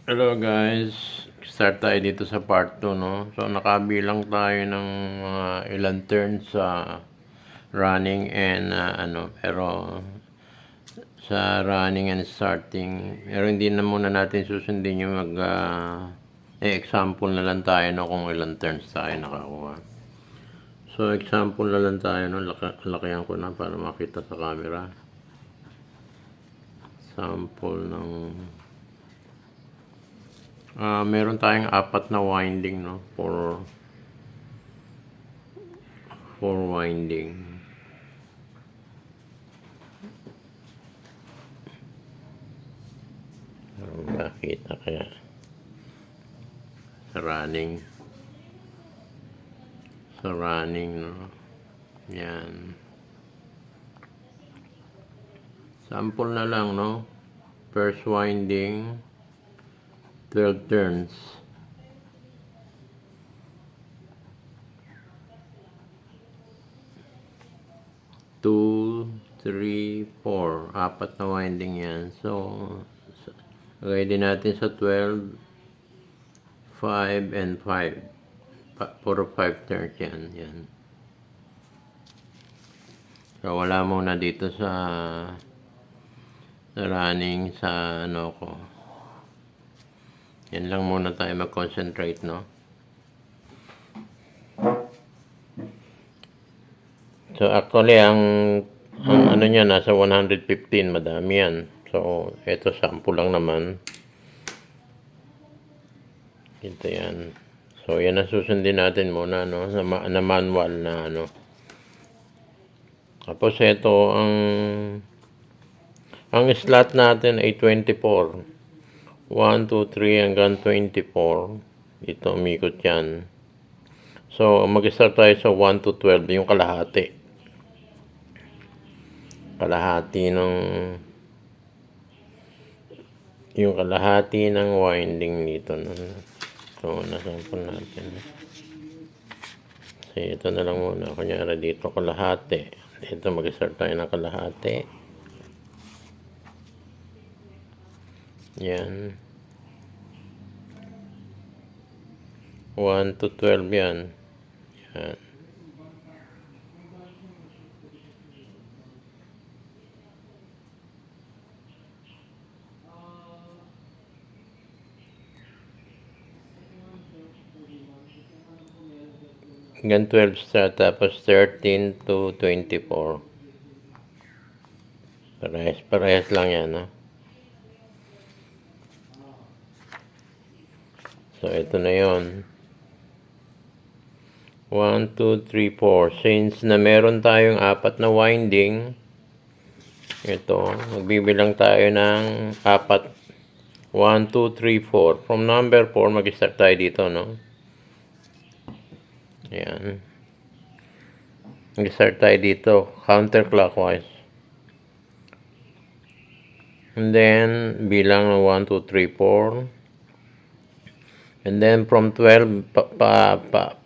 Hello guys, start tayo dito sa part 2, no? So nakabilang tayo ng mga ilang turns sa running and pero sa running and starting, pero hindi na muna natin susundin yung example na lang tayo, no, kung ilang turns tayo nakakuha. So example na lang tayo, no, lakihan ko na para makita sa camera. Sample ng meron tayong apat na winding, no, for winding. Makita kaya sa running, no, yan, sample na lang, no. First winding 12 turns, two, three, four, apat na winding yan. So lagay din natin sa 12, 5 and 5, puro 5 turns yan. So wala muna dito sa running, sa ano ko. Yan lang muna tayo mag-concentrate, no. So actually ang ano niya nasa 115, madami yan. So ito sample lang naman. Ito yan. So yan ang susundin natin muna, no, na manual na ano. Tapos ito ang slot natin ay 24. 1, 2, 3 hanggang 24. Ito umikot yan. So mag-start tayo sa 1 to 12, yung kalahati. Yung kalahati ng winding dito, no? So nasample natin. So ito na lang muna. Kunyari dito kalahati. Dito mag-start tayo ng kalahati. Yan. 1 to 12 yan. Yan. Hanggang 12 start, tapos 13 to 24. Parehas lang yan, no? So ito na yon. 1, 2, 3, 4. Since na meron tayong apat na winding, ito, magbibilang tayo ng apat. 1, 2, 3, 4. From number 4, mag-start tayo dito, no? Ayan. Mag-start tayo dito, counterclockwise. And then, bilang 1, 2, 3, 4. And then, from 12,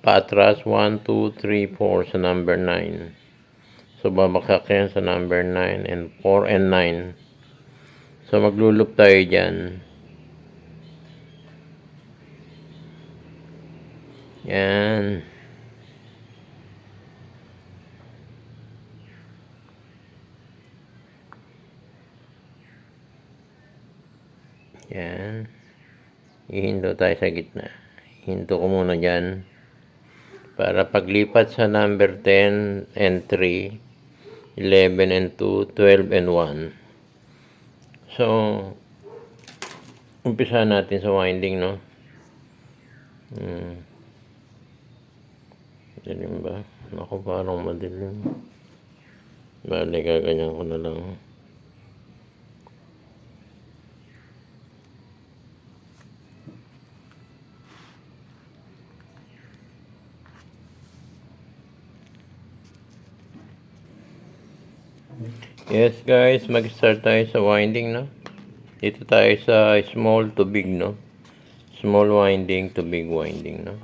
paatras, 1, 2, 3, 4 sa number 9. So, babaksak yan sa number 9 and 4 and 9. So, maglulup tayo dyan. Yan. Yan. Ihinto tayo sa gitna. Ihinto ko muna dyan. Para paglipat sa number 10 and 3, 11 and 2, 12 and 1. So, umpisa natin sa winding, no? Dilim ba? Ako, parang madilim. Bale, gaganyan ko na lang. Yes guys, mag-start tayo sa winding, no? Dito tayo sa small to big, no? Small winding to big winding, no?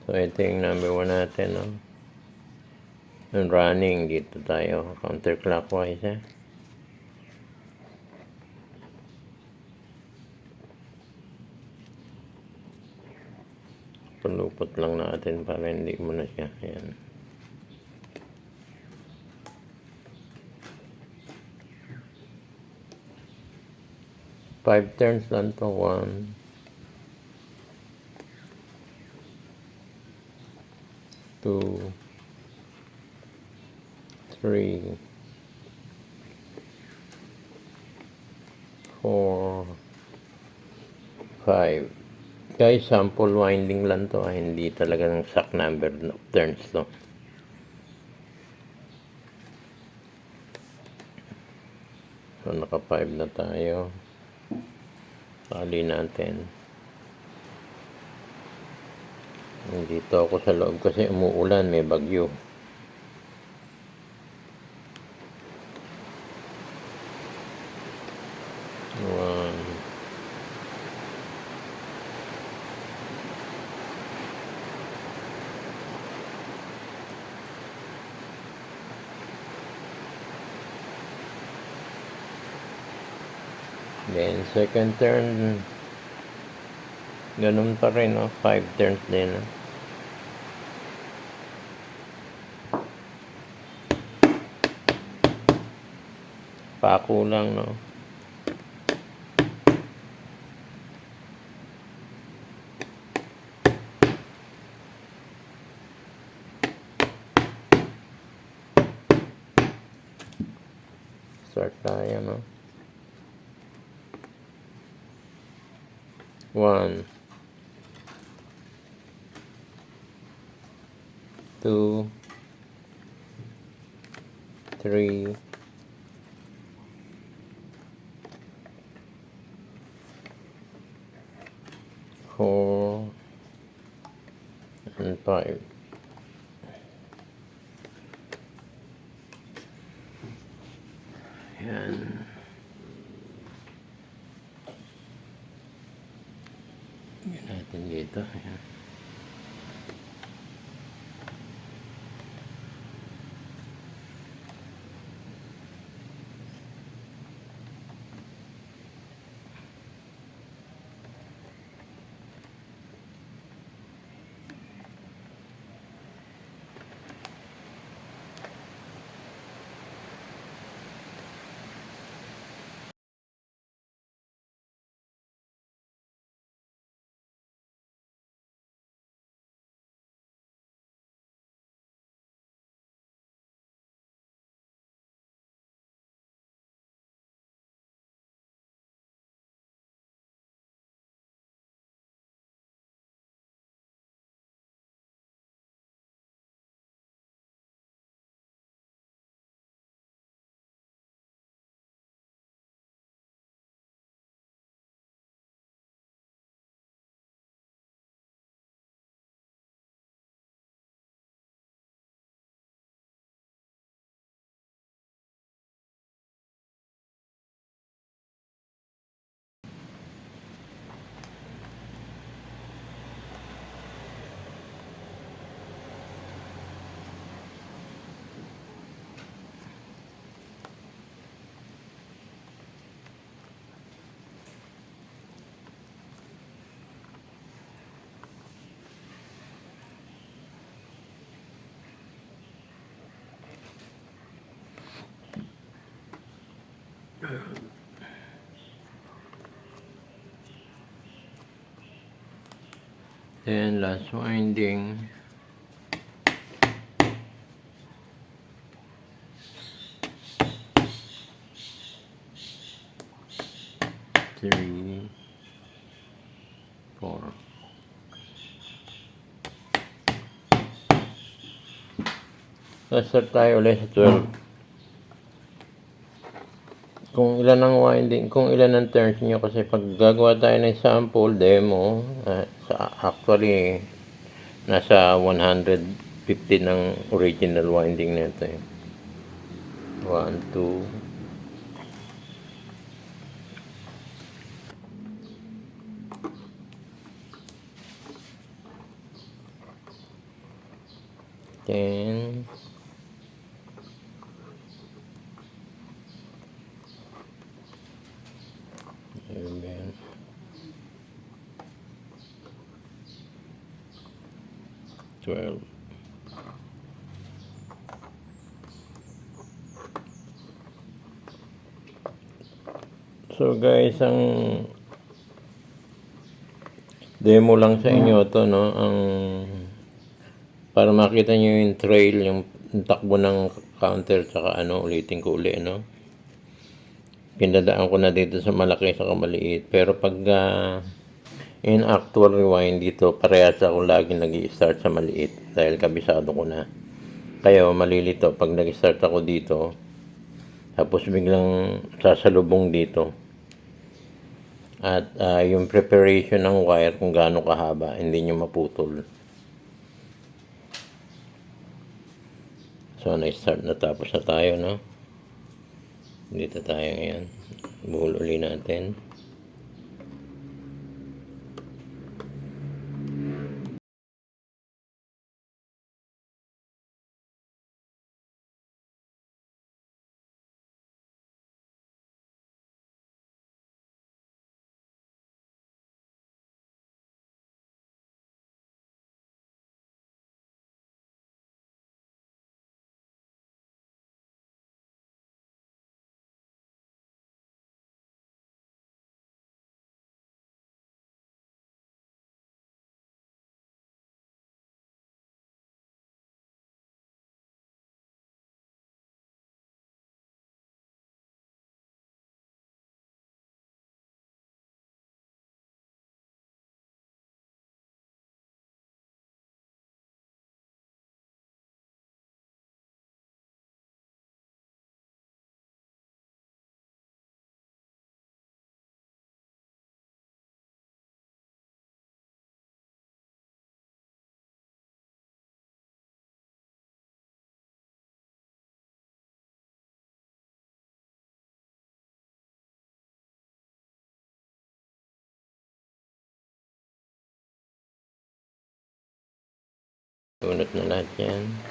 So ito yung number 1 natin, no? Yung running, dito tayo counterclockwise, eh. Palupot lang natin para hindi mo na siya. Ayan. Five turns lang to. 1, 2, 3, 4, 5. Guys, sample winding lang to. Hindi talaga ng exact number of turns to. So, naka 5 na tayo. Tali natin. Nandito ako sa loob kasi umuulan, may bagyo. One, then second turn, ganun pa rin, 5 turns din. Pako lang, no? Start tayo, no? 1, 2, 3, 4, and 5. Yan. Yan natin dito. Ayan. Then last winding. Three, 4. Start tayo ulit sa 12. Kung ilan ang winding, kung ilan ang turns nyo, kasi pag gagawa tayo ng sample demo, actually nasa 150 ng original winding nito. 1, 2, then 12. So guys, ang demo lang sa inyo to, no, ang para makita nyo yung trail, yung takbo ng counter, tsaka ano, ulitin ko uli, no. Pinadaan ko na dito sa malaki sa maliit, pero pag in actual rewind dito, parehas ako lagi nag-i-start sa maliit dahil kabisado ko na. Kayo malilito pag nag-start ako dito, tapos biglang sasalubong dito. At yung preparation ng wire kung gaano kahaba, hindi nyo maputol. So, na-start na, tapos na tayo, no? Dito tayo ngayon. Buhol uli natin. Unot na lahat yan.